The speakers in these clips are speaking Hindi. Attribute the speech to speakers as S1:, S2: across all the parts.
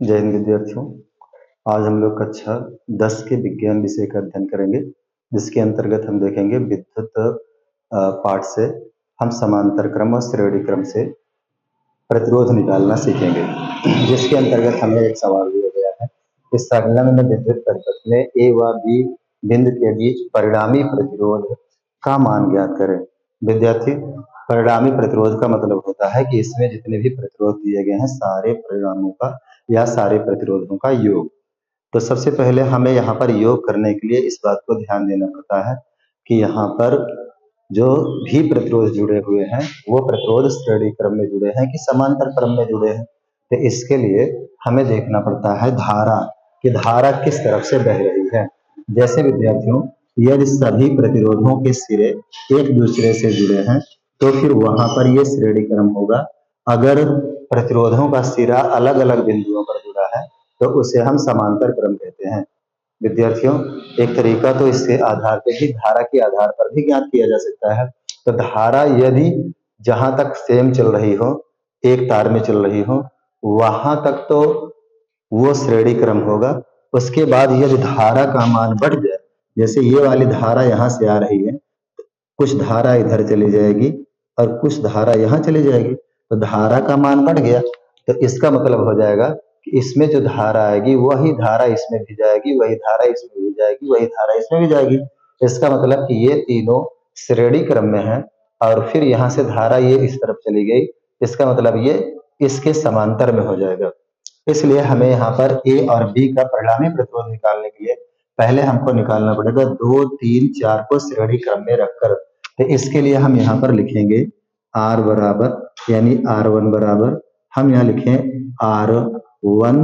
S1: जय हिंद विद्यार्थियों। आज हम लोग कक्षा 10 के विज्ञान विषय का अध्ययन करेंगे, जिसके अंतर्गत हम देखेंगे विद्युत पाठ से हम समांतर क्रम और श्रेणी क्रम से प्रतिरोध निकालना सीखेंगे। जिसके अंतर्गत हमें एक सवाल दिया गया है कि संलग्न विद्युत परिपथ में ए व बी बिंदु के बीच परिणामी प्रतिरोध का मान ज्ञात करें। विद्यार्थी, परिणामी प्रतिरोध का मतलब होता है कि इसमें जितने भी प्रतिरोध दिए गए हैं सारे परिणामों का या सारे प्रतिरोधों का योग। तो सबसे पहले हमें यहाँ पर योग करने के लिए इस बात को ध्यान देना पड़ता है कि यहाँ पर जो भी प्रतिरोध जुड़े हुए हैं वो प्रतिरोध श्रेणी क्रम में जुड़े हैं कि समांतर क्रम में जुड़े हैं। तो इसके लिए हमें देखना पड़ता है धारा कि धारा किस तरफ से बह रही है। जैसे विद्यार्थियों, यदि सभी प्रतिरोधों के सिरे एक दूसरे से जुड़े हैं तो फिर वहां पर ये श्रेणी क्रम होगा। अगर प्रतिरोधों का सिरा अलग अलग बिंदुओं पर जुड़ा है तो उसे हम समांतर क्रम कहते हैं। विद्यार्थियों, एक तरीका तो इसके आधार पर ही धारा के आधार पर भी ज्ञात किया जा सकता है। तो धारा यदि जहां तक सेम चल रही हो, एक तार में चल रही हो, वहां तक तो वो श्रेणी क्रम होगा। उसके बाद यदि धारा का मान बढ़ जाए, जैसे ये वाली धारा यहाँ से आ रही है, कुछ धारा इधर चली जाएगी और कुछ धारा यहाँ चली जाएगी, तो धारा का मान बढ़ गया। तो इसका मतलब हो जाएगा कि इसमें जो धारा आएगी वही धारा इसमें भी जाएगी, वही धारा इसमें भी जाएगी, वही धारा इसमें भी जाएगी। इसका मतलब कि ये तीनों श्रेणी क्रम में है और फिर यहाँ से धारा ये इस तरफ चली गई, इसका मतलब ये इसके समांतर में हो जाएगा। इसलिए हमें यहाँ पर ए और बी का परिणामी प्रतिरोध निकालने के लिए पहले हमको निकालना पड़ेगा 2, 3, 4 को श्रेणी क्रम में रखकर। तो इसके लिए हम यहाँ पर लिखेंगे R बराबर यानी R1 बराबर, हम यहाँ लिखें R1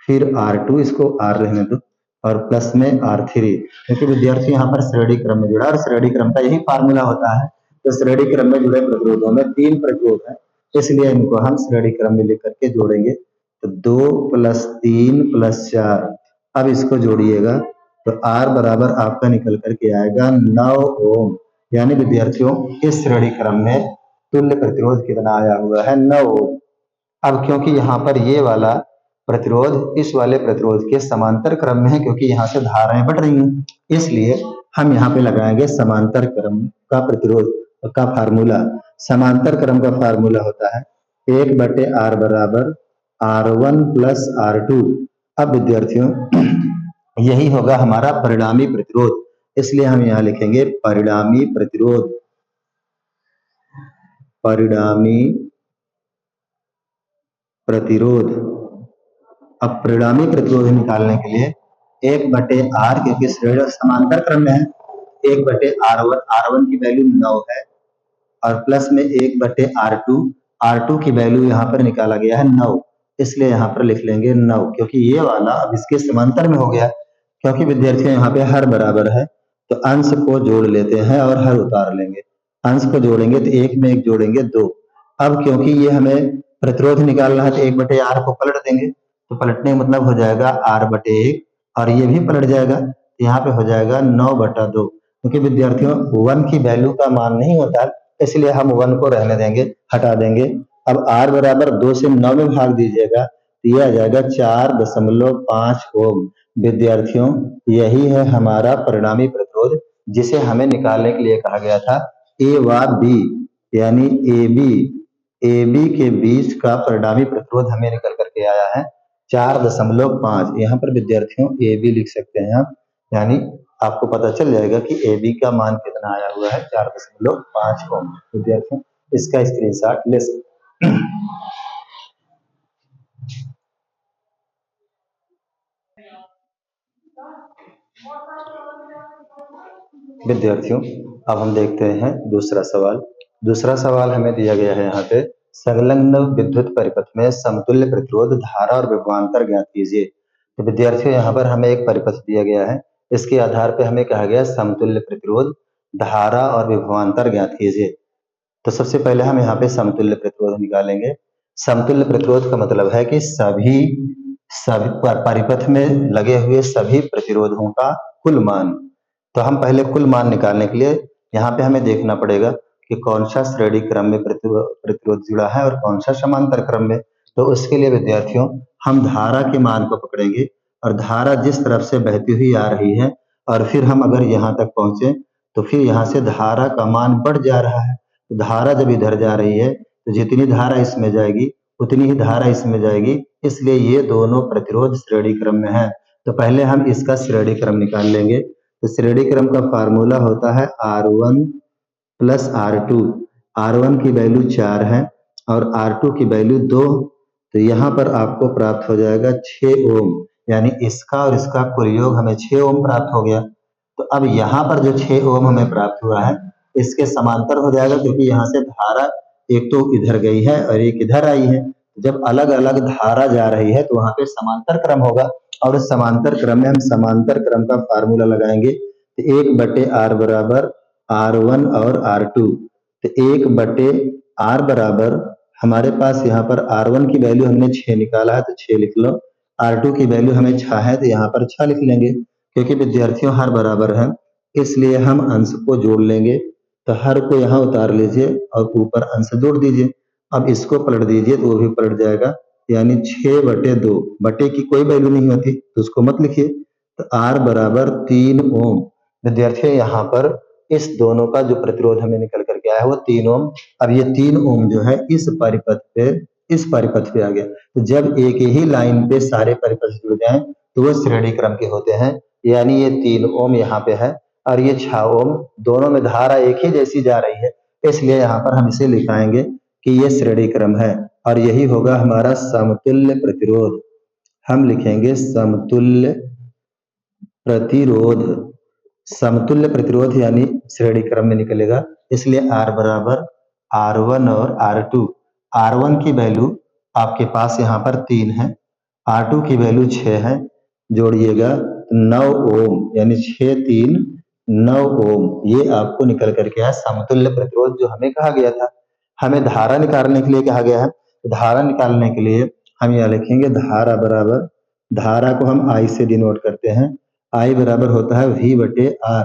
S1: फिर R2, इसको R रहने दो, और प्लस में R3, क्योंकि विद्यार्थी यहाँ पर श्रेणी क्रम में जुड़ा और श्रेणी क्रम का यही फार्मूला होता है। तो श्रेणी क्रम में जुड़े प्रतिरोधों में 3 प्रतिरोध है, इसलिए इनको हम श्रेणी क्रम में लिख करके जोड़ेंगे। तो 2 + 3 + 4, अब इसको जोड़िएगा तो R बराबर आपका निकल करके आएगा 9 ओम। यानी विद्यार्थियों, इस श्रेणी क्रम में तुल्य प्रतिरोध कितना आया हुआ है? 9 ओम। अब क्योंकि यहाँ पर ये वाला प्रतिरोध इस वाले प्रतिरोध के समांतर क्रम में है, क्योंकि यहाँ से धाराएं बढ़ रही हैं, इसलिए हम यहाँ पे लगाएंगे समांतर क्रम का प्रतिरोध का फार्मूला। समांतर क्रम का फार्मूला होता है 1/R बराबर R1 + R2। अब विद्यार्थियों, यही होगा हमारा परिणामी प्रतिरोध, इसलिए हम यहाँ लिखेंगे परिणामी प्रतिरोध। परिणामी प्रतिरोध। अब परिणामी प्रतिरोध निकालने के लिए 1/R, क्योंकि श्रेणी समांतर क्रम में है, 1/R1, R1 की वैल्यू 9 है, और प्लस में 1/R2, R2 की वैल्यू यहाँ पर निकाला गया है 9, इसलिए यहाँ पर लिख लेंगे 9, क्योंकि ये वाला अब इसके समांतर में हो गया। क्योंकि विद्यार्थियों यहाँ पे हर बराबर है तो अंश को जोड़ लेते हैं और हर उतार लेंगे। अंश को जोड़ेंगे तो 1 में 1 जोड़ेंगे 2। अब क्योंकि ये हमें प्रतिरोध निकालना है तो 1/R को पलट देंगे, तो पलटने का मतलब हो जाएगा R/1, और ये भी पलट जाएगा, तो यहाँ पे हो जाएगा 9/2। क्योंकि विद्यार्थियों 1 की वैल्यू का मान नहीं होता, इसलिए हम 1 को रहने देंगे, हटा देंगे। अब R बराबर 2 से 9 में भाग दीजिएगा तो ये आ जाएगा 4.5 ओम। विद्यार्थियों, यही है हमारा परिणामी प्रतिरोध, जिसे हमें निकालने के लिए कहा गया था। ए व बी यानी AB के बीच का परिणामी प्रतिरोध हमें निकल करके आया है 4.5। यहाँ पर विद्यार्थियों AB लिख सकते हैं आप, यानी आपको पता चल जाएगा कि AB का मान कितना आया हुआ है, 4.5 ओम। विद्यार्थियों, इसका स्क्रीनशॉट ले सकते हैं। विद्यार्थियों, अब हम देखते हैं दूसरा सवाल। दूसरा सवाल हमें दिया गया है यहाँ पे, संलग्न विद्युत परिपथ में समतुल्य प्रतिरोध, धारा और विभवांतर ज्ञात कीजिए। तो विद्यार्थियों, यहाँ पर हमें एक परिपथ दिया गया है, इसके आधार पर हमें कहा गया समतुल्य प्रतिरोध, धारा और विभवांतर ज्ञात कीजिए। तो सबसे पहले हम यहाँ पे समतुल्य प्रतिरोध निकालेंगे। समतुल्य प्रतिरोध का मतलब है कि सभी परिपथ में लगे हुए सभी प्रतिरोधों का कुल मान। तो हम पहले कुल मान निकालने के लिए यहाँ पे हमें देखना पड़ेगा कि कौन सा श्रेणी क्रम में प्रतिरोध जुड़ा है और कौन सा समांतर क्रम में। तो उसके लिए विद्यार्थियों हम धारा के मान को पकड़ेंगे और धारा जिस तरफ से बहती हुई आ रही है और फिर हम अगर यहाँ तक पहुंचे तो फिर यहाँ से धारा का मान बढ़ जा रहा है। तो धारा जब इधर जा रही है तो जितनी धारा इसमें जाएगी उतनी ही धारा इसमें जाएगी, इसलिए ये दोनों प्रतिरोध श्रेणी क्रम में है। तो पहले हम इसका श्रेणी क्रम निकाल लेंगे। तो श्रेणी क्रम का फार्मूला होता है R1 प्लस R2। R1 की वैल्यू 4 है और R2 की वैल्यू 2। तो यहाँ पर आपको प्राप्त हो जाएगा 6 ओम, यानी इसका और इसका कुल योग हमें 6 ओम प्राप्त हो गया। तो अब यहाँ पर जो 6 ओम हमें प्राप्त हुआ है इसके समांतर हो जाएगा, क्योंकि यहाँ से धारा एक तो इधर गई है और एक इधर आई है। जब अलग अलग धारा जा रही है तो वहां पे समांतर क्रम होगा, और उस समांतर क्रम में हम समांतर क्रम का फार्मूला लगाएंगे। तो 1/r बराबर R1 और R2। तो 1/r बराबर हमारे पास यहाँ पर R1 की वैल्यू हमने 6 निकाला है तो 6 लिख लो, R2 की वैल्यू हमें 6 है तो यहाँ पर 6 लिख लेंगे। क्योंकि विद्यार्थियों हर बराबर है इसलिए हम अंश को जोड़ लेंगे। तो हर को यहाँ उतार लीजिए और ऊपर अंश जोड़ दीजिए। अब इसको पलट दीजिए तो वो भी पलट जाएगा, यानी 6/2। बटे की कोई वैल्यू नहीं होती तो उसको मत लिखिए। तो R बराबर 3 ओम। विद्यार्थियों यहाँ पर इस दोनों का जो प्रतिरोध हमें निकल करके आया है वो 3 ओम। अब ये 3 ओम जो है इस परिपथ पे आ गया। तो जब एक ही लाइन पे सारे परिपथ जुड़ जाएं तो वो श्रेणी क्रम के होते हैं, यानी ये 3 ओम यहाँ पे है और ये 6 ओम, दोनों में धारा एक ही जैसी जा रही है, इसलिए यहाँ पर हम इसे लिखाएंगे कि ये श्रेणी क्रम है और यही होगा हमारा समतुल्य प्रतिरोध। हम लिखेंगे समतुल्य प्रतिरोध। समतुल्य प्रतिरोध यानी श्रेणी क्रम में निकलेगा, इसलिए R बराबर R1 और R2। R1 की वैल्यू आपके पास यहाँ पर 3 है, R2 की वैल्यू 6 है, जोड़िएगा 9 ओम, यानी 6 3 9 ओम। ये आपको निकल करके आया समतुल्य प्रतिरोध जो हमें कहा गया था। हमें धारा निकालने के लिए कहा गया है। धारा निकालने के लिए हम यह लिखेंगे धारा बराबर, धारा को हम I से डिनोट करते हैं। I बराबर होता है V/R।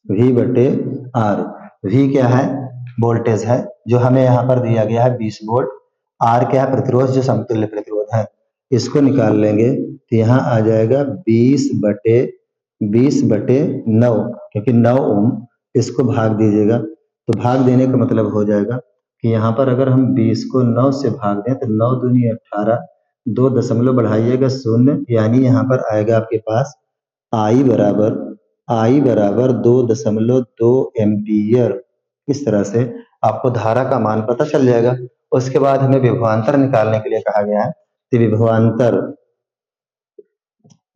S1: V/R। V क्या है? वोल्टेज है जो हमें यहाँ पर दिया गया है 20 वोल्ट। R क्या है? प्रतिरोध जो समतुल्य प्रतिरोध है। इसको निकाल लेंगे तो यहाँ आ जाएगा 20/9, क्योंकि 9 ओम। इसको भाग दीजिएगा तो भाग देने का मतलब हो जाएगा कि यहाँ पर अगर हम 20 को 9 से भाग दें तो 9 दूनी 18, 2 दशमलव बढ़ाइएगा 0, यानी यहाँ पर आएगा आपके पास I बराबर 2.2 एम्पियर। इस तरह से आपको धारा का मान पता चल जाएगा। उसके बाद हमें विभवांतर निकालने के लिए कहा गया है। तो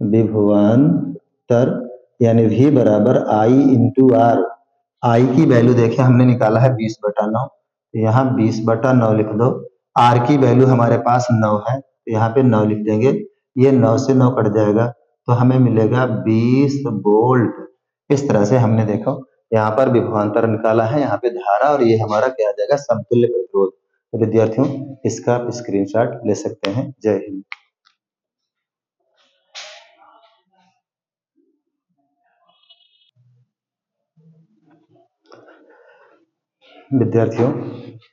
S1: विभवांतर यानी V बराबर I इंटू R। I की वैल्यू देखिए हमने निकाला है 20/9, तो यहाँ 20/9 लिख दो। R की वैल्यू हमारे पास 9 है तो यहाँ पे 9 लिख देंगे। ये 9 से 9 कट जाएगा तो हमें मिलेगा 20 वोल्ट। इस तरह से हमने देखो यहाँ पर विभवांतर निकाला है, यहाँ पे धारा, और ये हमारा क्या आ जाएगा? समतुल्य प्रतिरोध। तो विद्यार्थियों इसका आप स्क्रीनशॉट ले सकते हैं। जय हिंद। विद्यार्थियों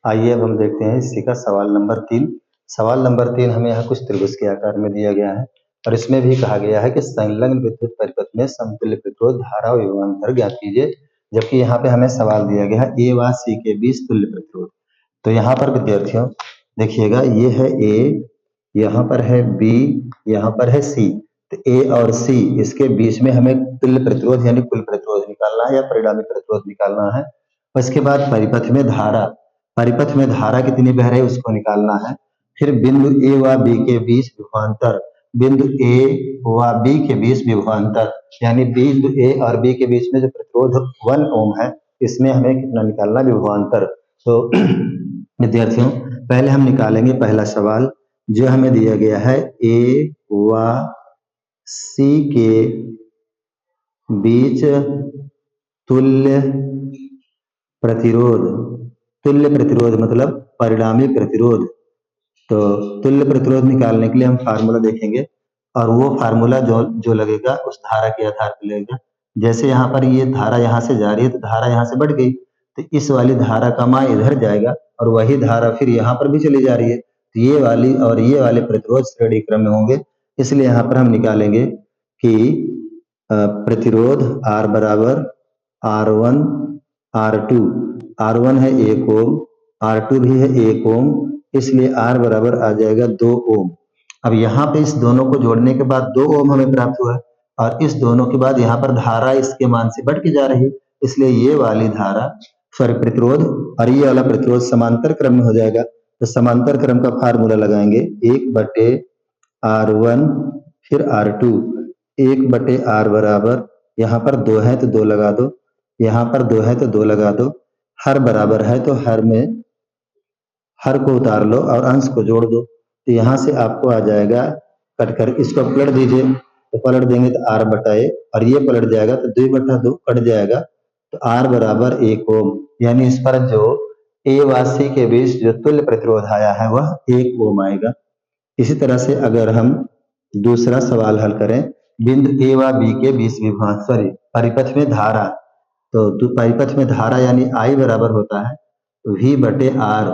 S1: आइए अब हम देखते हैं इसी का सवाल नंबर 3। सवाल नंबर 3 हमें यहाँ कुछ त्रिभुज के आकार में दिया गया है और इसमें भी कहा गया है कि संलग्न विद्युत परिपथ में समतुल्य प्रतिरोध, धारा और विभवांतर ज्ञात कीजिए। जबकि यहाँ पे हमें सवाल दिया गया है A व C के बीच तुल्य प्रतिरोध। तो यहाँ पर विद्यार्थियों देखिएगा, ये है A, यहाँ पर है B, यहाँ पर है C। तो A और C इसके बीच में हमें तुल्य प्रतिरोध यानी कुल प्रतिरोध निकालना है या परिणामी प्रतिरोध निकालना है। उसके बाद परिपथ में धारा कितनी बह रही है उसको निकालना है। फिर बिंदु A व B के बीच विभवांतर, बिंदु A व B के बीच विभवांतर, यानी बिंदु A और B के बीच में जो प्रतिरोध 1 ओम है इसमें हमें कितना निकालना? विभवांतर। तो विद्यार्थियों पहले हम निकालेंगे पहला सवाल जो हमें दिया गया है A व C के बीच तुल्य प्रतिरोध मतलब परिणामी प्रतिरोध। तो तुल्य प्रतिरोध निकालने के लिए हम फार्मूला देखेंगे और वो फार्मूला जो लगेगा उस धारा के आधार पर लगेगा। जैसे यहाँ पर ये धारा यहाँ से जा रही है तो धारा यहाँ से बढ़ गई, तो इस वाली धारा का मान इधर जाएगा और वही धारा फिर यहाँ पर भी चली जा रही है तो ये वाली और ये वाले प्रतिरोध श्रेणी क्रम में होंगे, इसलिए यहाँ पर हम निकालेंगे कि प्रतिरोध R बराबर R1 R2, R1 है 1 ओम, R2 भी है 1 ओम, इसलिए R बराबर आ जाएगा 2 ओम। अब यहाँ पे इस दोनों को जोड़ने के बाद 2 ओम हमें प्राप्त हुआ और इस दोनों के बाद यहाँ पर धारा इसके मान से बढ़ के जा रही, इसलिए ये वाली धारा सॉरी प्रतिरोध और ये वाला प्रतिरोध समांतर क्रम में हो जाएगा। तो समांतर क्रम का फार्मूला लगाएंगे 1/R1 फिर R2, 1/R बराबर यहाँ पर 2 है तो 2 लगा दो, यहाँ पर 2 है तो 2 लगा दो, हर बराबर है तो हर में हर को उतार लो और अंश को जोड़ दो, तो यहाँ से आपको आ जाएगा कट कर, इसको पलट दीजिए तो पलट देंगे तो R बटा ए और ये पलट जाएगा तो 2/2 कट जाएगा, तो R बराबर 1 ओम, यानी इस पर जो ए व सी के बीच जो तुल्य प्रतिरोध आया है वह 1 ओम आएगा। इसी तरह से अगर हम दूसरा सवाल हल करें, बिंदु ए व बी के बीच विभवांतर सॉरी परिपथ में धारा, तो परिपथ में धारा यानी I बराबर होता है V/R।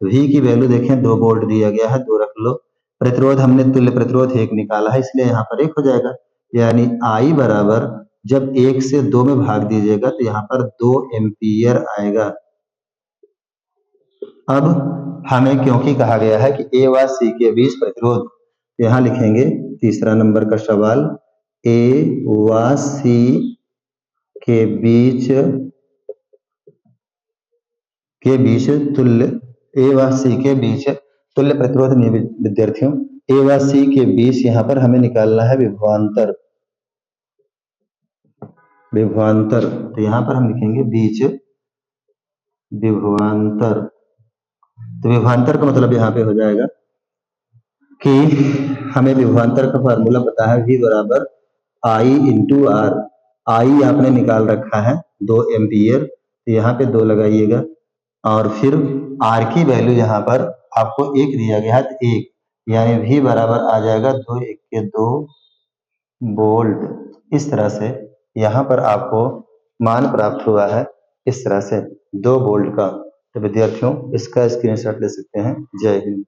S1: V की वैल्यू देखें 2 वोल्ट दिया गया है, 2 रख लो, प्रतिरोध हमने तुल्य प्रतिरोध 1 निकाला है इसलिए यहाँ पर 1 हो जाएगा, यानी I बराबर जब 1 से 2 में भाग दीजिएगा तो यहाँ पर 2 एम्पियर आएगा। अब हमें क्योंकि कहा गया है कि ए व सी के बीच प्रतिरोध, तो यहाँ लिखेंगे तीसरा नंबर का सवाल, ए व सी के बीच तुल्य ए व सी के बीच तुल्य प्रतिरोध विद्यार्थियों, ए व सी के बीच यहाँ पर हमें निकालना है विभवांतर, तो यहाँ पर हम लिखेंगे बीच विभवांतर। तो विभवांतर का मतलब यहाँ पे हो जाएगा कि हमें विभवांतर का फार्मूला पता है V बराबर I इंटू R, I आपने निकाल रखा है 2 एम्पियर, तो यहाँ पे 2 लगाइएगा और फिर R की वैल्यू यहाँ पर आपको 1 दिया गया है तो 1, यानी V बराबर आ जाएगा 2 1 के 2 वोल्ट। इस तरह से यहाँ पर आपको मान प्राप्त हुआ है, इस तरह से 2 वोल्ट का। तो विद्यार्थियों इसका स्क्रीनशॉट ले सकते हैं। जय हिंद।